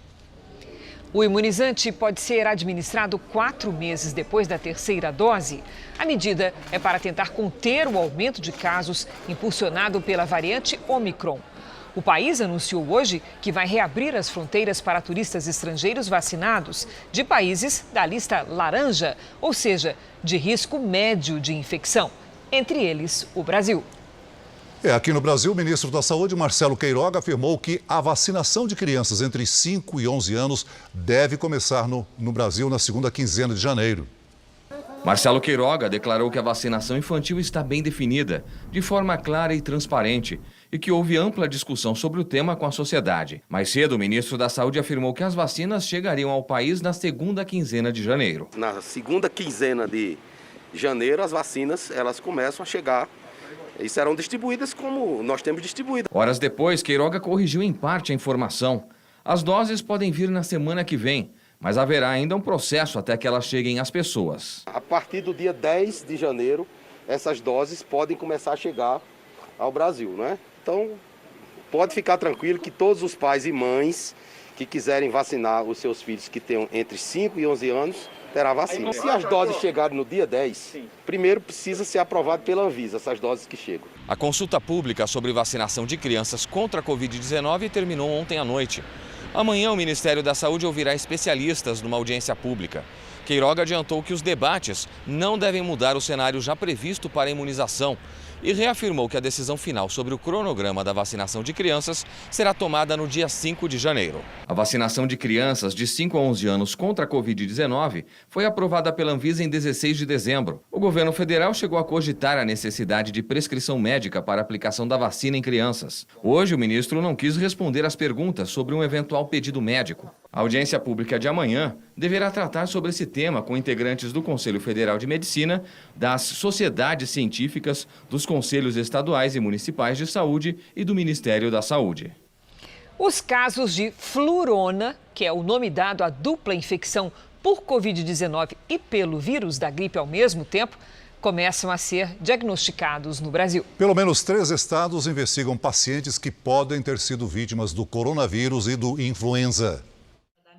O imunizante pode ser administrado 4 meses depois da 3ª dose. A medida é para tentar conter o aumento de casos impulsionado pela variante Omicron. O país anunciou hoje que vai reabrir as fronteiras para turistas estrangeiros vacinados de países da lista laranja, ou seja, de risco médio de infecção, entre eles o Brasil. Aqui no Brasil, o ministro da Saúde, Marcelo Queiroga, afirmou que a vacinação de crianças entre 5 e 11 anos deve começar no Brasil na segunda quinzena de janeiro. Marcelo Queiroga declarou que a vacinação infantil está bem definida, de forma clara e transparente, e que houve ampla discussão sobre o tema com a sociedade. Mais cedo, o ministro da Saúde afirmou que as vacinas chegariam ao país na segunda quinzena de janeiro. Na segunda quinzena de janeiro, as vacinas elas começam a chegar e serão distribuídas como nós temos distribuído. Horas depois, Queiroga corrigiu em parte a informação. As doses podem vir na semana que vem, mas haverá ainda um processo até que elas cheguem às pessoas. A partir do dia 10 de janeiro, essas doses podem começar a chegar ao Brasil, né? Então, pode ficar tranquilo que todos os pais e mães que quiserem vacinar os seus filhos que tenham entre 5 e 11 anos, terá vacina. Se as doses chegarem no dia 10, primeiro precisa ser aprovado pela Anvisa, essas doses que chegam. A consulta pública sobre vacinação de crianças contra a Covid-19 terminou ontem à noite. Amanhã, o Ministério da Saúde ouvirá especialistas numa audiência pública. Queiroga adiantou que os debates não devem mudar o cenário já previsto para a imunização e reafirmou que a decisão final sobre o cronograma da vacinação de crianças será tomada no dia 5 de janeiro. A vacinação de crianças de 5 a 11 anos contra a Covid-19 foi aprovada pela Anvisa em 16 de dezembro. O governo federal chegou a cogitar a necessidade de prescrição médica para a aplicação da vacina em crianças. Hoje, o ministro não quis responder às perguntas sobre um eventual pedido médico. A audiência pública de amanhã deverá tratar sobre esse tema com integrantes do Conselho Federal de Medicina, das sociedades científicas, dos conselhos estaduais e municipais de saúde e do Ministério da Saúde. Os casos de flurona, que é o nome dado à dupla infecção por Covid-19 e pelo vírus da gripe ao mesmo tempo, começam a ser diagnosticados no Brasil. Pelo menos 3 estados investigam pacientes que podem ter sido vítimas do coronavírus e do influenza.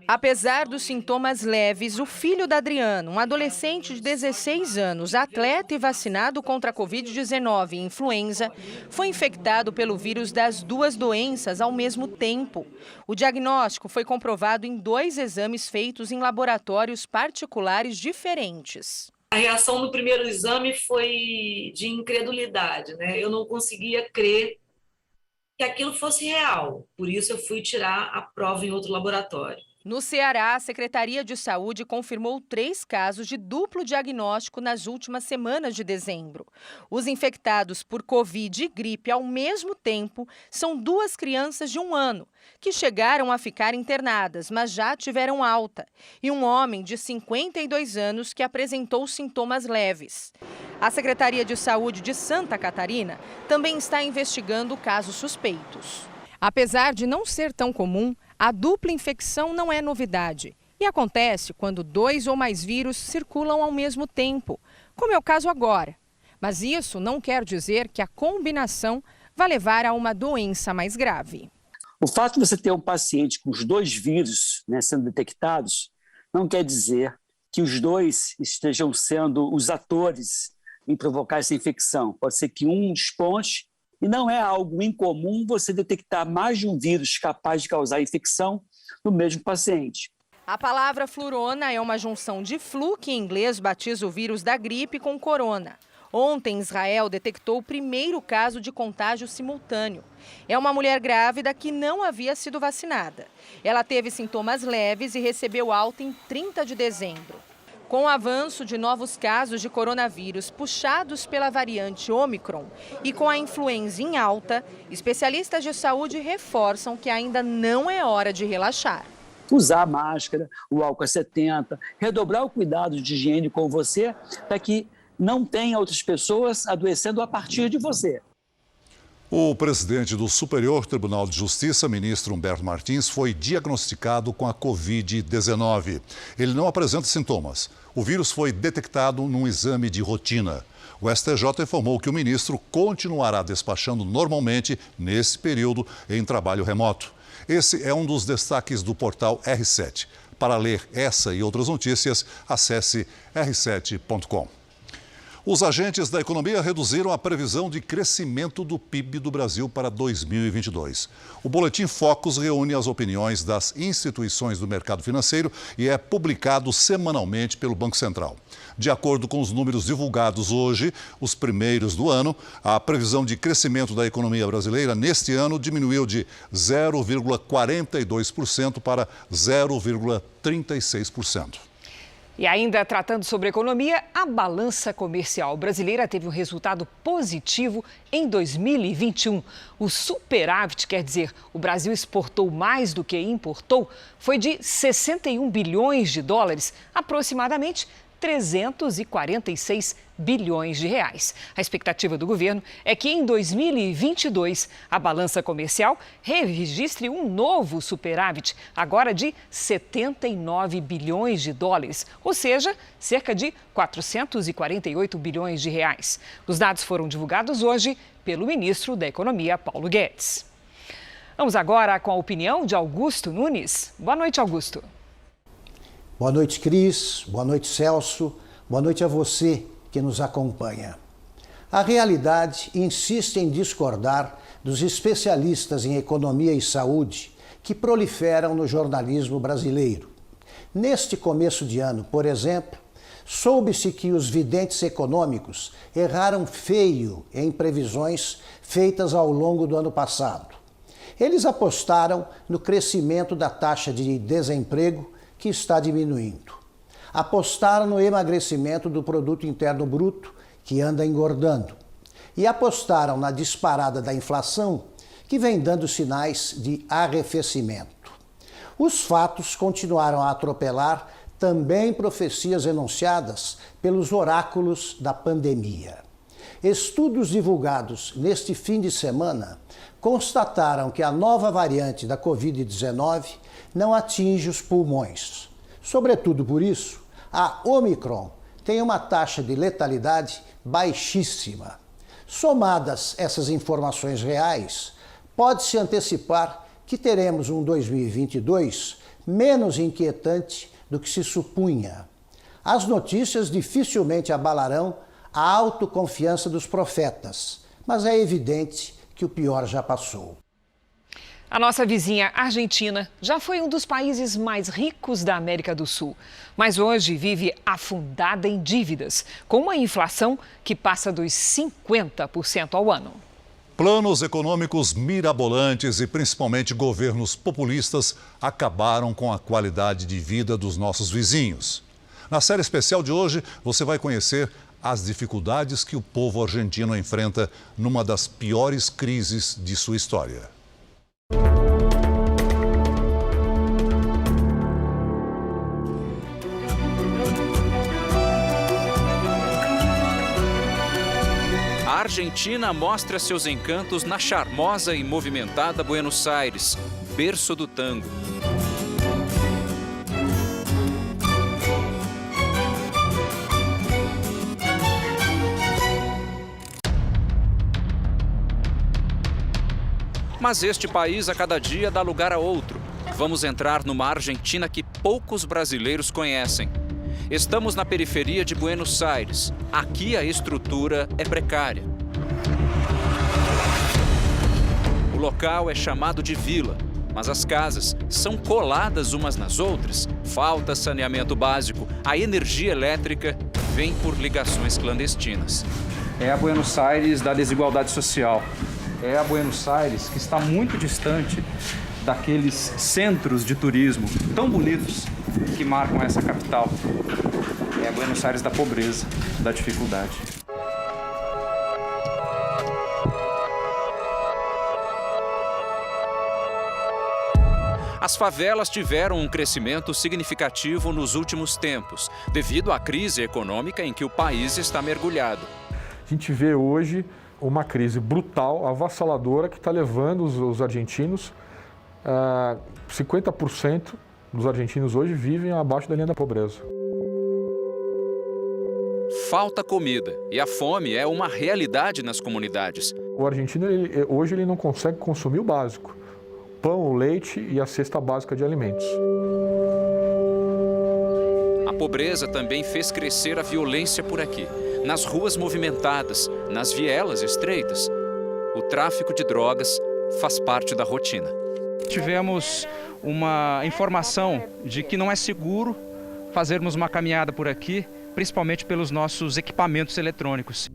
Apesar dos sintomas leves, o filho da Adriana, um adolescente de 16 anos, atleta e vacinado contra a Covid-19 e influenza, foi infectado pelo vírus das 2 doenças ao mesmo tempo. O diagnóstico foi comprovado em 2 exames feitos em laboratórios particulares diferentes. A reação no primeiro exame foi de incredulidade, né? Eu não conseguia crer que aquilo fosse real. Por isso eu fui tirar a prova em outro laboratório. No Ceará, a Secretaria de Saúde confirmou 3 casos de duplo diagnóstico nas últimas semanas de dezembro. Os infectados por Covid e gripe ao mesmo tempo são 2 crianças de 1 ano, que chegaram a ficar internadas, mas já tiveram alta, e um homem de 52 anos que apresentou sintomas leves. A Secretaria de Saúde de Santa Catarina também está investigando casos suspeitos. Apesar de não ser tão comum, a dupla infecção não é novidade e acontece quando 2 ou mais vírus circulam ao mesmo tempo, como é o caso agora. Mas isso não quer dizer que a combinação vai levar a uma doença mais grave. O fato de você ter um paciente com os 2 vírus, sendo detectados não quer dizer que os 2 estejam sendo os atores em provocar essa infecção. Pode ser que um desponte. E não é algo incomum você detectar mais de um vírus capaz de causar infecção no mesmo paciente. A palavra flurona é uma junção de flu, que em inglês batiza o vírus da gripe, com corona. Ontem, Israel detectou o primeiro caso de contágio simultâneo. É uma mulher grávida que não havia sido vacinada. Ela teve sintomas leves e recebeu alta em 30 de dezembro. Com o avanço de novos casos de coronavírus puxados pela variante Ômicron e com a influenza em alta, especialistas de saúde reforçam que ainda não é hora de relaxar. Usar a máscara, o álcool 70, redobrar o cuidado de higiene com você para que não tenha outras pessoas adoecendo a partir de você. O presidente do Superior Tribunal de Justiça, ministro Humberto Martins, foi diagnosticado com a Covid-19. Ele não apresenta sintomas. O vírus foi detectado num exame de rotina. O STJ informou que o ministro continuará despachando normalmente nesse período em trabalho remoto. Esse é um dos destaques do portal R7. Para ler essa e outras notícias, acesse r7.com. Os agentes da economia reduziram a previsão de crescimento do PIB do Brasil para 2022. O Boletim Focus reúne as opiniões das instituições do mercado financeiro e é publicado semanalmente pelo Banco Central. De acordo com os números divulgados hoje, os primeiros do ano, a previsão de crescimento da economia brasileira neste ano diminuiu de 0,42% para 0,36%. E ainda tratando sobre economia, a balança comercial brasileira teve um resultado positivo em 2021. O superávit, quer dizer, o Brasil exportou mais do que importou, foi de 61 bilhões de dólares, aproximadamente 346 bilhões de reais. A expectativa do governo é que em 2022 a balança comercial registre um novo superávit, agora de 79 bilhões de dólares, ou seja, cerca de 448 bilhões de reais. Os dados foram divulgados hoje pelo ministro da Economia, Paulo Guedes. Vamos agora com a opinião de Augusto Nunes. Boa noite, Augusto. Boa noite, Cris. Boa noite, Celso. Boa noite a você que nos acompanha. A realidade insiste em discordar dos especialistas em economia e saúde que proliferam no jornalismo brasileiro. Neste começo de ano, por exemplo, soube-se que os videntes econômicos erraram feio em previsões feitas ao longo do ano passado. Eles apostaram no crescimento da taxa de desemprego, que está diminuindo. Apostaram no emagrecimento do produto interno bruto, que anda engordando. E apostaram na disparada da inflação, que vem dando sinais de arrefecimento. Os fatos continuaram a atropelar também profecias enunciadas pelos oráculos da pandemia. Estudos divulgados neste fim de semana constataram que a nova variante da Covid-19 não atinge os pulmões. Sobretudo por isso, a Omicron tem uma taxa de letalidade baixíssima. Somadas essas informações reais, pode-se antecipar que teremos um 2022 menos inquietante do que se supunha. As notícias dificilmente abalarão a autoconfiança dos profetas, mas é evidente que o pior já passou. A nossa vizinha Argentina já foi um dos países mais ricos da América do Sul, mas hoje vive afundada em dívidas, com uma inflação que passa dos 50% ao ano. Planos econômicos mirabolantes e principalmente governos populistas acabaram com a qualidade de vida dos nossos vizinhos. Na série especial de hoje, você vai conhecer as dificuldades que o povo argentino enfrenta numa das piores crises de sua história. A Argentina mostra seus encantos na charmosa e movimentada Buenos Aires, berço do tango. Mas este país a cada dia dá lugar a outro. Vamos entrar numa Argentina que poucos brasileiros conhecem. Estamos na periferia de Buenos Aires. Aqui a estrutura é precária. O local é chamado de vila, mas as casas são coladas umas nas outras. Falta saneamento básico. A energia elétrica vem por ligações clandestinas. É a Buenos Aires da desigualdade social. É a Buenos Aires que está muito distante daqueles centros de turismo tão bonitos que marcam essa capital. É a Buenos Aires da pobreza, da dificuldade. As favelas tiveram um crescimento significativo nos últimos tempos, devido à crise econômica em que o país está mergulhado. A gente vê hoje uma crise brutal, avassaladora, que está levando os argentinos, 50% dos argentinos hoje vivem abaixo da linha da pobreza. Falta comida e a fome é uma realidade nas comunidades. O argentino hoje ele não consegue consumir o básico: pão, o leite e a cesta básica de alimentos. A pobreza também fez crescer a violência por aqui. Nas ruas movimentadas, nas vielas estreitas, o tráfico de drogas faz parte da rotina. Tivemos uma informação de que não é seguro fazermos uma caminhada por aqui, principalmente pelos nossos equipamentos eletrônicos.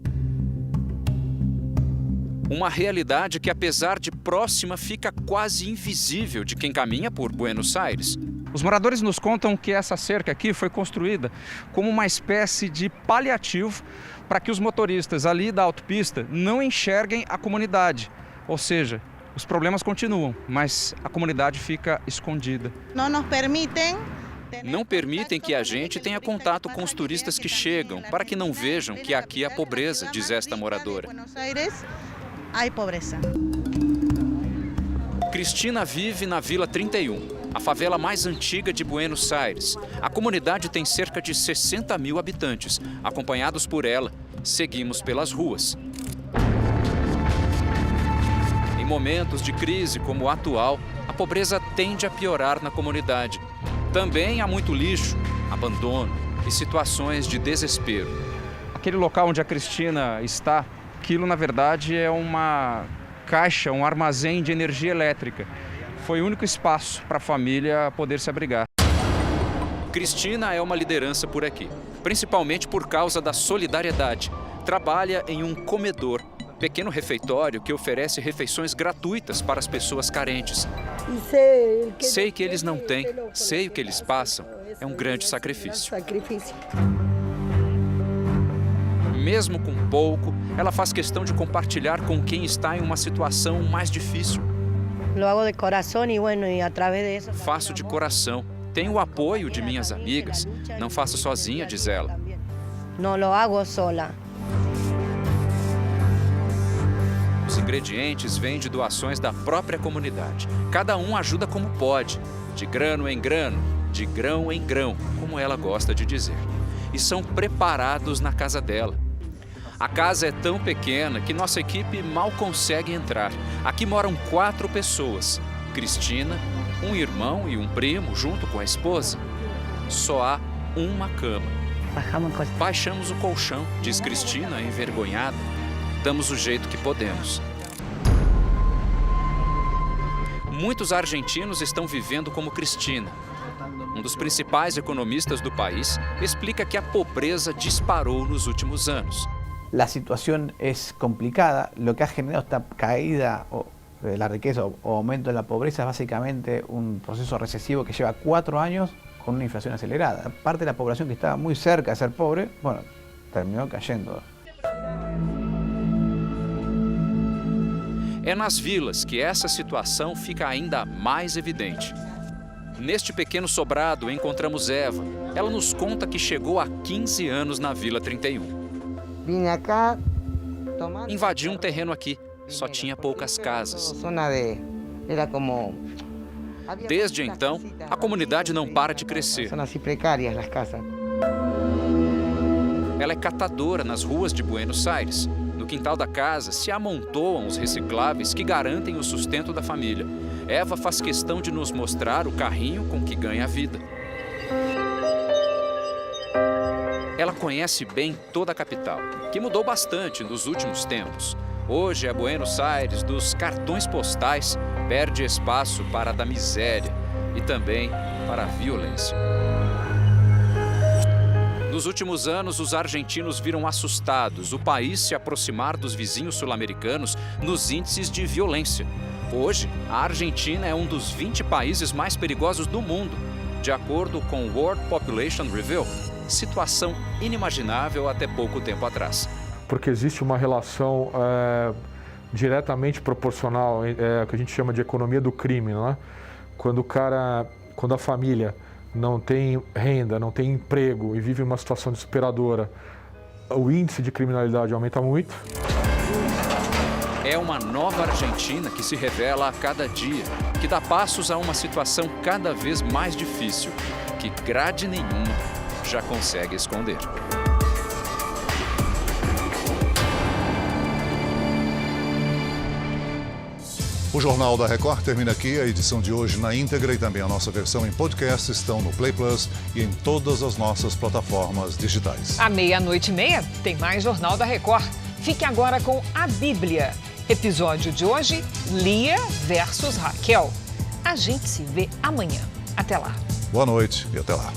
Uma realidade que, apesar de próxima, fica quase invisível de quem caminha por Buenos Aires. Os moradores nos contam que essa cerca aqui foi construída como uma espécie de paliativo para que os motoristas ali da autopista não enxerguem a comunidade. Ou seja, os problemas continuam, mas a comunidade fica escondida. Não permitem que a gente tenha contato com os turistas que chegam, para que não vejam que aqui há pobreza, diz esta moradora. Cristina vive na Vila 31, a favela mais antiga de Buenos Aires. A comunidade tem cerca de 60 mil habitantes. Acompanhados por ela, seguimos pelas ruas. Em momentos de crise como o atual, a pobreza tende a piorar na comunidade. Também há muito lixo, abandono e situações de desespero. Aquele local onde a Cristina está, aquilo na verdade é uma caixa, um armazém de energia elétrica. Foi o único espaço para a família poder se abrigar. Cristina é uma liderança por aqui, principalmente por causa da solidariedade. Trabalha em um comedor, pequeno refeitório que oferece refeições gratuitas para as pessoas carentes. Sei que eles não têm, sei o que eles passam. É um grande sacrifício. Mesmo com pouco, ela faz questão de compartilhar com quem está em uma situação mais difícil. Faço de coração. Tenho o apoio de minhas amigas. Não faço sozinha, diz ela. Não lo hago sola. Os ingredientes vêm de doações da própria comunidade. Cada um ajuda como pode, de grano em grano, de grão em grão, como ela gosta de dizer. E são preparados na casa dela. A casa é tão pequena que nossa equipe mal consegue entrar. Aqui moram 4 pessoas. Cristina, um irmão e um primo junto com a esposa. Só há uma cama. Baixamos o colchão, diz Cristina, envergonhada. Damos o jeito que podemos. Muitos argentinos estão vivendo como Cristina. Um dos principais economistas do país explica que a pobreza disparou nos últimos anos. La situación es complicada. Lo que ha generado esta caída de la riqueza o aumento de la pobreza es básicamente un proceso recesivo que lleva 4 años con una inflación acelerada. Parte de la población que estaba muy cerca de ser pobre, bueno, terminó cayendo. É nas vilas que essa situação fica ainda mais evidente. Neste pequeno sobrado encontramos Eva. Ela nos conta que chegou há 15 anos na Vila 31. Invadiu um terreno aqui, só tinha poucas casas. Desde então, a comunidade não para de crescer. Ela é catadora nas ruas de Buenos Aires. No quintal da casa se amontoam os recicláveis que garantem o sustento da família. Eva faz questão de nos mostrar o carrinho com que ganha a vida. Ela conhece bem toda a capital, que mudou bastante nos últimos tempos. Hoje é Buenos Aires dos cartões postais, perde espaço para a da miséria e também para a violência. Nos últimos anos, os argentinos viram assustados o país se aproximar dos vizinhos sul-americanos nos índices de violência. Hoje, a Argentina é um dos 20 países mais perigosos do mundo, de acordo com o World Population Review. Situação inimaginável até pouco tempo atrás. Porque existe uma relação diretamente proporcional, que a gente chama de economia do crime, não é? Quando a família não tem renda, não tem emprego e vive uma situação desesperadora, o índice de criminalidade aumenta muito. É uma nova Argentina que se revela a cada dia, que dá passos a uma situação cada vez mais difícil, que grade nenhuma já consegue esconder. O Jornal da Record termina aqui. A edição de hoje na íntegra e também a nossa versão em podcast estão no Play Plus e em todas as nossas plataformas digitais. À 00:30 tem mais Jornal da Record. Fique agora com a Bíblia. Episódio de hoje, Lia versus Raquel. A gente se vê amanhã. Até lá. Boa noite e até lá.